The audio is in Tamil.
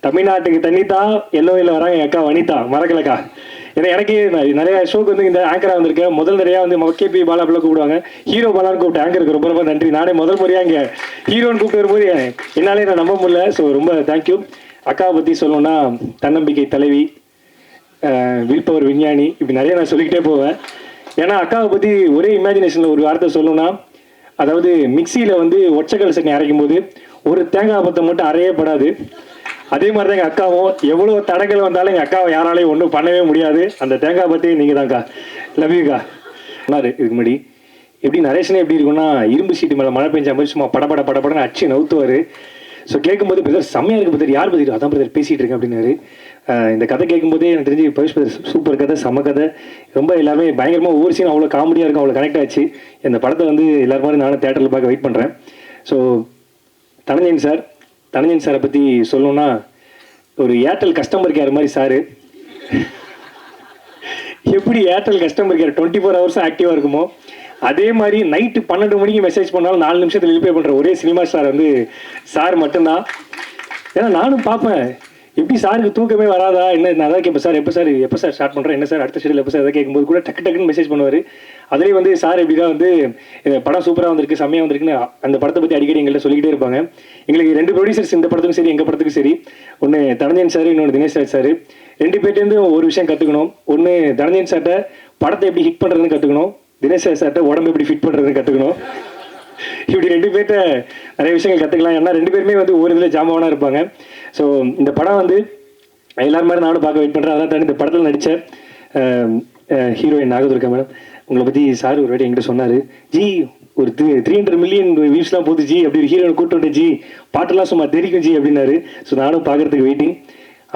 தமிழ்நாட்டுக்கு தண்ணி தான் எல்லோவில் வராங்க என் அக்கா வனிதா மறக்கலக்கா. ஏன்னா எனக்கு நிறைய ஷோக்கு வந்து இந்த ஆங்கராக வந்திருக்கேன். முதல் நிறையா வந்து கேபி பாலா அப்படிலாம் கூப்பிடுவாங்க. ஹீரோ பாலான்னு கூப்பிட்டு ஆங்கருக்கு ரொம்ப ரொம்ப நன்றி. நானே முதல் முறையாக இங்கே ஹீரோன்னு கூப்பிட்டு வரும்போது என்னாலே நான் நம்ப முடியல. ஸோ ரொம்ப தேங்க்யூ. அக்காவை பற்றி சொல்லணும்னா தன்னம்பிக்கை தலைவி, வில்பவர் விஞ்ஞானி, இப்படி நிறைய நான் சொல்லிக்கிட்டே போவேன். ஏன்னா அக்காவை பற்றி ஒரே இமேஜினேஷனில் ஒரு வார்த்தை சொல்லணும்னா, அதாவது மிக்சியில் வந்து ஒற்றைக்கல் சட்னி அரைக்கும் போது ஒரு தேங்காய் பத்தை மட்டும் அரையே படாது. அதே மாதிரி தான் எங்கள் அக்காவும் எவ்வளோ தடங்கள் வந்தாலும் எங்கள் அக்காவை யாராலையும் ஒன்றும் பண்ணவே முடியாது. அந்த தேங்காய் பற்றி நீங்கள் தான்க்கா. லவ் யூக்கா. சொன்னார் இதுக்கு முன்னாடி எப்படி நரேஷனே எப்படி இருக்குன்னா, இரும்பு சீட்டு மேலே மழை பெஞ்ச மாதிரி சும்மா படப்படன்னு அச்சு நவுத்துவார். ஸோ கேட்கும்போது பிரதர் செம்மையாக இருக்குது பிரதர், யார் பற்றி அதான் பிரதர் பேசிகிட்டு இருக்கேன் அப்படின்னாரு. இந்த கதை கேட்கும்போதே எனக்கு தெரிஞ்சு பவிஷ் பிரதர் சூப்பர் கதை, செம்ம கதை. ரொம்ப எல்லாமே பயங்கரமாக ஒவ்வொரு சீன் அவ்வளோ காமெடியாக இருக்கும், அவ்வளோ கனெக்ட் ஆச்சு. இந்த படத்தை வந்து எல்லாரும் மாதிரி நானும் தேட்டரில் பார்க்க வெயிட் பண்ணுறேன். ஸோ தனஞ்சயன் சாரை பற்றி சொல்லணும்னா, ஒரு ஏர்டெல் கஸ்டமர் கேர் மாதிரி சாரு. எப்படி ஏர்டெல் கஸ்டமர் கேர் 24 hours ஆக்டிவாக இருக்குமோ, அதே மாதிரி நைட்டு 12 மணிக்கு மெசேஜ் பண்ணாலும் 4 நிமிஷத்தில் ரிப்ளை பண்ணுற ஒரே சினிமா ஸ்டார் வந்து சார் மட்டும்தான். ஏன்னா நானும் பார்ப்பேன், எப்படி சாருக்கு தூக்கமே வராதா என்ன, நான் அதான் கேட்பேன், சார் எப்போ சார் ஸ்டார்ட் பண்ணுறேன், என்ன சார் அடுத்த ஷெடியூல் எப்போ சார், எதாவது கேட்கும்போது கூட டக்குன்னு மெசேஜ் பண்ணுவார். அதுலேயும் வந்து சார் எப்படின்னா வந்து படம் சூப்பராக வந்திருக்கு, செம்மையாக வந்திருக்குன்னு அந்த படத்தை பற்றி அடிக்கடி எங்கள்கிட்ட சொல்லிக்கிட்டே இருப்பாங்க. எங்களுக்கு 2 ப்ரொடியூசர்ஸ் இந்த படத்துக்கும் சரி எங்கள் படத்துக்கும் சரி, ஒன்று தனஞ்சயன் சார், இன்னொன்று தினேஷ் ராஜ் சார். 2 பேர்ட்டேருந்து ஒரு விஷயம் கற்றுக்கணும். ஒன்று தனஞ்சயன் சார்ட்ட படத்தை எப்படி ஹிட் பண்ணுறதுன்னு கற்றுக்கணும், தினேஷ் ராஜ் சார்ட்ட உடம்பு எப்படி ஃபிட் பண்ணுறதுன்னு கற்றுக்கணும். இப்படி 2 பேர்ட்ட நிறைய விஷயங்கள் கற்றுக்கலாம். ஏன்னா 2 பேருமே வந்து ஒரு இதில் ஜாமாவானா இருப்பாங்க. ஸோ இந்த படம் வந்து எல்லாரும் மாதிரி நானும் பார்க்க வெயிட் பண்ணுறேன். அதான் தாண்டி இந்த படத்தில் நடித்த ஹீரோயின் நாகதுர்கா மேடம், உங்களை பற்றி சார் ஒரு வாட்டி என்கிட்ட சொன்னார், ஜி ஒரு 300 million வியூஸ்லாம் போகுது ஜி, அப்படி ஒரு ஹீரோனை கூப்பிட்டு ஜி, பாட்டெல்லாம் சும்மா தெரிக்கும் ஜி அப்படின்னாரு. ஸோ நானும் பார்க்குறதுக்கு வெயிட்டிங்.